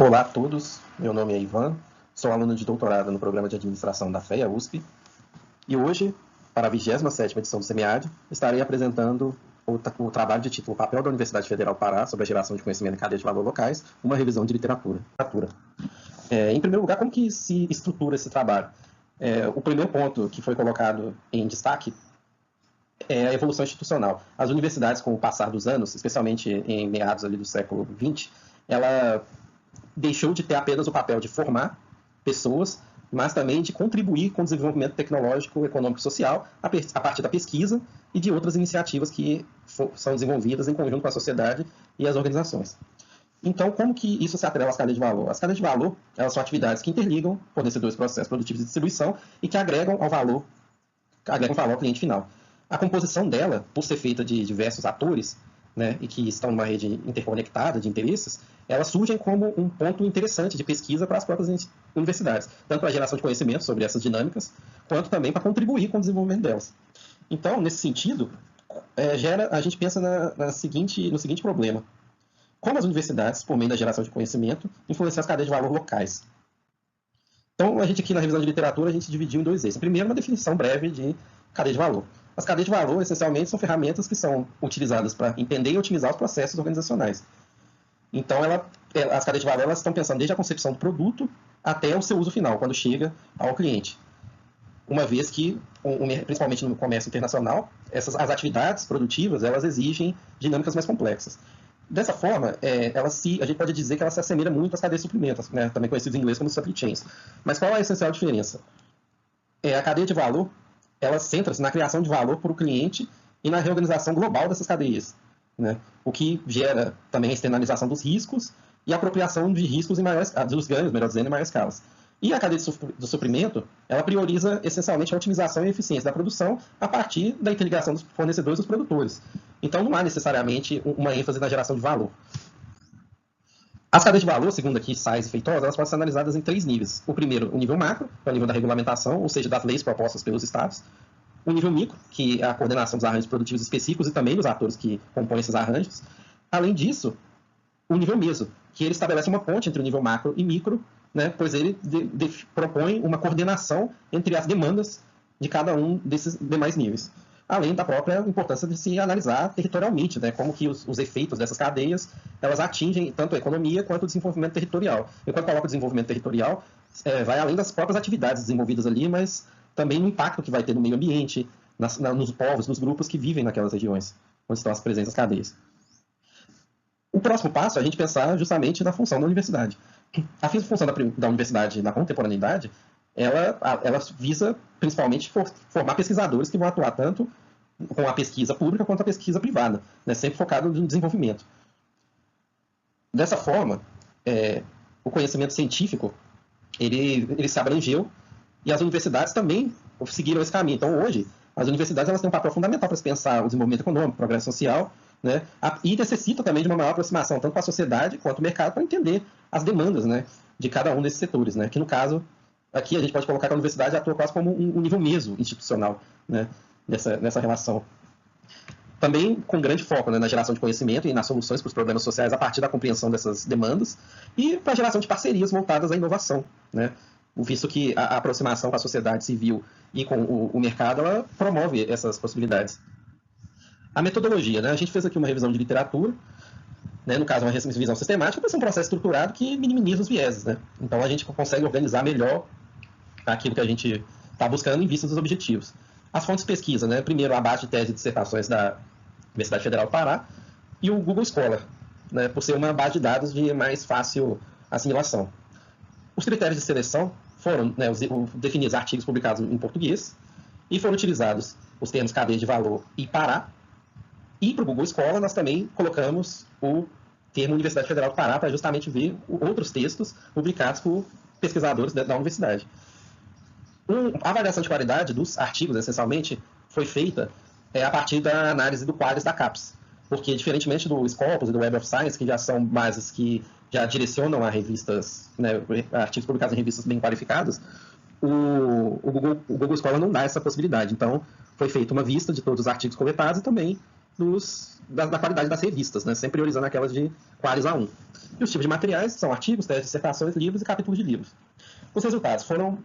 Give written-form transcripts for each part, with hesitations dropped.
Olá a todos, meu nome é Ivan, sou aluno de doutorado no programa de administração da FEA USP e hoje, para a 27ª edição do SEMEAD, estarei apresentando o trabalho de título Papel da Universidade Federal do Pará sobre a geração de conhecimento em cadeia de valor locais, uma revisão de literatura. Em primeiro lugar, como que se estrutura esse trabalho? O primeiro ponto que foi colocado em destaque é a evolução institucional. As universidades, com o passar dos anos, especialmente em meados ali do século XX, ela deixou de ter apenas o papel de formar pessoas, mas também de contribuir com o desenvolvimento tecnológico, econômico e social a partir da pesquisa e de outras iniciativas que são desenvolvidas em conjunto com a sociedade e as organizações. Então, como que isso se atrela às cadeias de valor? As cadeias de valor, elas são atividades que interligam fornecedores, processos produtivos de distribuição e que agregam valor ao cliente final. A composição dela, por ser feita de diversos atores, né, e que estão numa rede interconectada de interesses, elas surgem como um ponto interessante de pesquisa para as próprias universidades, tanto para a geração de conhecimento sobre essas dinâmicas, quanto também para contribuir com o desenvolvimento delas. Então, nesse sentido, a gente pensa no seguinte problema: como as universidades, por meio da geração de conhecimento, influenciam as cadeias de valor locais. Então, a gente aqui na revisão de literatura, a gente dividiu em dois eixos. Primeiro, uma definição breve de cadeia de valor. As cadeias de valor, essencialmente, são ferramentas que são utilizadas para entender e otimizar os processos organizacionais. Então, as cadeias de valor elas estão pensando desde a concepção do produto até o seu uso final, quando chega ao cliente. Uma vez que, principalmente no comércio internacional, as atividades produtivas elas exigem dinâmicas mais complexas. Dessa forma, a gente pode dizer que ela se assemelha muito às cadeias de suprimentos, né, também conhecidas em inglês como supply chains. Mas qual é a essencial diferença? A cadeia de valor ela centra-se na criação de valor para o cliente e na reorganização global dessas cadeias, né? O que gera também a externalização dos riscos e a apropriação de riscos dos ganhos, melhor dizendo, em maior escala. E a cadeia do suprimento, ela prioriza essencialmente a otimização e a eficiência da produção a partir da interligação dos fornecedores e dos produtores. Então, não há necessariamente uma ênfase na geração de valor. As cadeias de valor, segundo aqui Sais e Feitosa, elas podem ser analisadas em 3 níveis. O primeiro, o nível macro, que é o nível da regulamentação, ou seja, das leis propostas pelos estados. O nível micro, que é a coordenação dos arranjos produtivos específicos e também dos atores que compõem esses arranjos. Além disso, o nível meso, que ele estabelece uma ponte entre o nível macro e micro, né, pois ele propõe uma coordenação entre as demandas de cada um desses demais níveis. Além da própria importância de se analisar territorialmente, né, como que os efeitos dessas cadeias elas atingem tanto a economia quanto o desenvolvimento territorial. E quando coloca o desenvolvimento territorial, vai além das próprias atividades desenvolvidas ali, mas também no impacto que vai ter no meio ambiente, nos povos, nos grupos que vivem naquelas regiões, onde estão as presentes cadeias. O próximo passo é a gente pensar justamente na função da universidade. A função da universidade na contemporaneidade, ela visa principalmente formar pesquisadores que vão atuar tanto com a pesquisa pública quanto a pesquisa privada, né, sempre focado no desenvolvimento. Dessa forma, o conhecimento científico ele se abrangeu e as universidades também seguiram esse caminho. Então, hoje, as universidades elas têm um papel fundamental para se pensar o desenvolvimento econômico, o progresso social, né, e necessita também de uma maior aproximação tanto com a sociedade quanto o mercado para entender as demandas, né, de cada um desses setores, né, que no caso aqui a gente pode colocar que a universidade atua quase como um nível meso institucional, né, nessa relação. Também com grande foco, né, na geração de conhecimento e nas soluções para os problemas sociais a partir da compreensão dessas demandas e para a geração de parcerias voltadas à inovação, né, visto que a aproximação com a sociedade civil e com o mercado ela promove essas possibilidades. A metodologia, né, a gente fez aqui uma revisão de literatura, né, no caso uma revisão sistemática, para ser um processo estruturado que minimiza os vieses, né? Então a gente consegue organizar melhor aquilo que a gente está buscando em vista dos objetivos. As fontes de pesquisa, né? Primeiro, a base de tese e dissertações da Universidade Federal do Pará e o Google Scholar, né? Por ser uma base de dados de mais fácil assimilação. Os critérios de seleção foram, né, definir os artigos publicados em português e foram utilizados os termos cadeia de valor e Pará. E para o Google Scholar nós também colocamos o termo Universidade Federal do Pará para justamente ver outros textos publicados por pesquisadores da universidade. A avaliação de qualidade dos artigos, essencialmente, foi feita a partir da análise do Qualis da CAPES, porque, diferentemente do Scopus e do Web of Science, que já são bases que já direcionam a revistas, né, artigos publicados em revistas bem qualificadas, o Google Scholar não dá essa possibilidade. Então, foi feita uma vista de todos os artigos coletados e também da qualidade das revistas, né? Sempre priorizando aquelas de Qualis A1. E os tipos de materiais são artigos, teses, dissertações, livros e capítulos de livros. Os resultados foram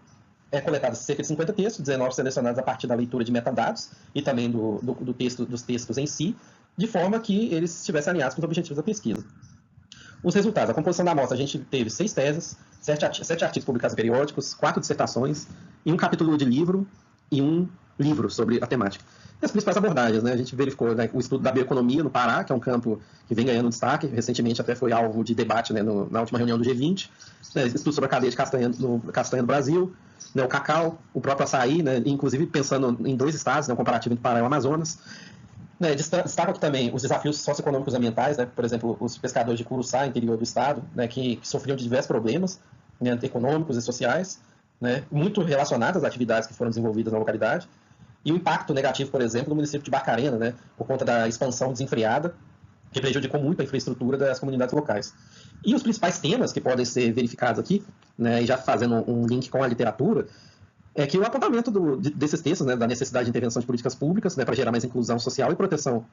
coletados cerca de 50 textos, 19 selecionados a partir da leitura de metadados e também dos textos em si, de forma que eles estivessem alinhados com os objetivos da pesquisa. Os resultados: a composição da amostra, a gente teve 6 teses, 7 artigos publicados em periódicos, 4 dissertações, e um capítulo de livro e um livro sobre a temática. E as principais abordagens, né? A gente verificou, né, o estudo da bioeconomia no Pará, que é um campo que vem ganhando destaque, recentemente até foi alvo de debate, né, na última reunião do G20, né, estudo sobre a cadeia de castanha no Brasil, né, o cacau, o próprio açaí, né, inclusive pensando em 2 estados, né, um comparativo entre o Pará e o Amazonas. Né, destaca aqui também os desafios socioeconômicos e ambientais, né, por exemplo, os pescadores de Curuçá, interior do estado, né, que sofriam de diversos problemas, né, econômicos e sociais, né, muito relacionados às atividades que foram desenvolvidas na localidade, e o impacto negativo, por exemplo, no município de Barcarena, né, por conta da expansão desenfreada, que prejudicou muito a infraestrutura das comunidades locais. E os principais temas que podem ser verificados aqui, né, e já fazendo um link com a literatura, é que o apontamento desses textos, né, da necessidade de intervenção de políticas públicas, né, para gerar mais inclusão social e proteção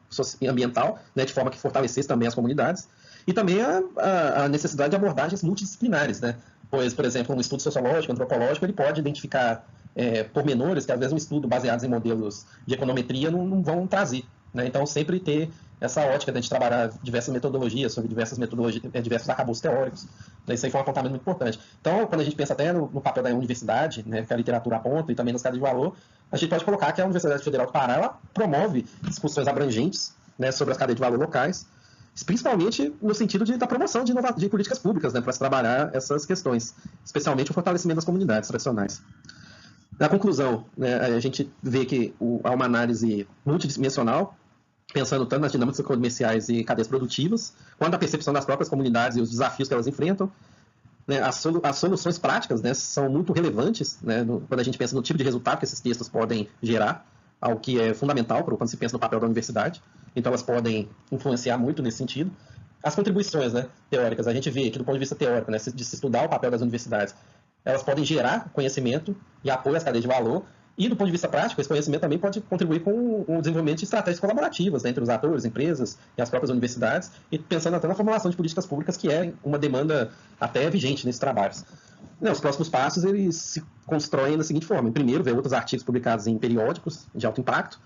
ambiental, né, de forma que fortalecesse também as comunidades, e também a necessidade de abordagens multidisciplinares, né, pois, por exemplo, um estudo sociológico, antropológico, ele pode identificar pormenores que, às vezes, um estudo baseado em modelos de econometria não vão trazer. Né? Então, sempre ter essa ótica de a gente trabalhar diversas metodologias, sobre diversos arcabouços teóricos. Né? Isso aí foi um apontamento muito importante. Então, quando a gente pensa até no papel da universidade, né, que a literatura aponta, e também nas cadeias de valor, a gente pode colocar que a Universidade Federal do Pará ela promove discussões abrangentes, né, sobre as cadeias de valor locais, principalmente no sentido da promoção de políticas públicas, né, para se trabalhar essas questões, especialmente o fortalecimento das comunidades tradicionais. Na conclusão, né, a gente vê que há uma análise multidimensional, pensando tanto nas dinâmicas comerciais e cadeias produtivas, quanto na percepção das próprias comunidades e os desafios que elas enfrentam. Né, as soluções práticas, né, são muito relevantes, né, quando a gente pensa no tipo de resultado que esses textos podem gerar, algo que é fundamental quando se pensa no papel da universidade. Então, elas podem influenciar muito nesse sentido. As contribuições, né, teóricas, a gente vê que, do ponto de vista teórico, né, de se estudar o papel das universidades, elas podem gerar conhecimento e apoio às cadeias de valor, e do ponto de vista prático, esse conhecimento também pode contribuir com o desenvolvimento de estratégias colaborativas, né, entre os atores, empresas e as próprias universidades, e pensando até na formulação de políticas públicas, que é uma demanda até vigente nesses trabalhos. Os próximos passos eles se constroem da seguinte forma: primeiro, ver outros artigos publicados em periódicos de alto impacto,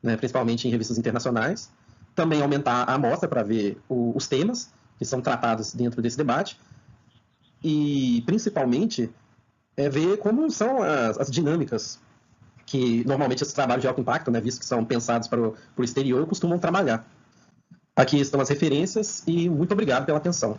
né, principalmente em revistas internacionais, também aumentar a amostra para ver os temas que são tratados dentro desse debate, e principalmente ver como são as dinâmicas que normalmente esses trabalhos de alto impacto, né, visto que são pensados para o exterior, costumam trabalhar. Aqui estão as referências e muito obrigado pela atenção.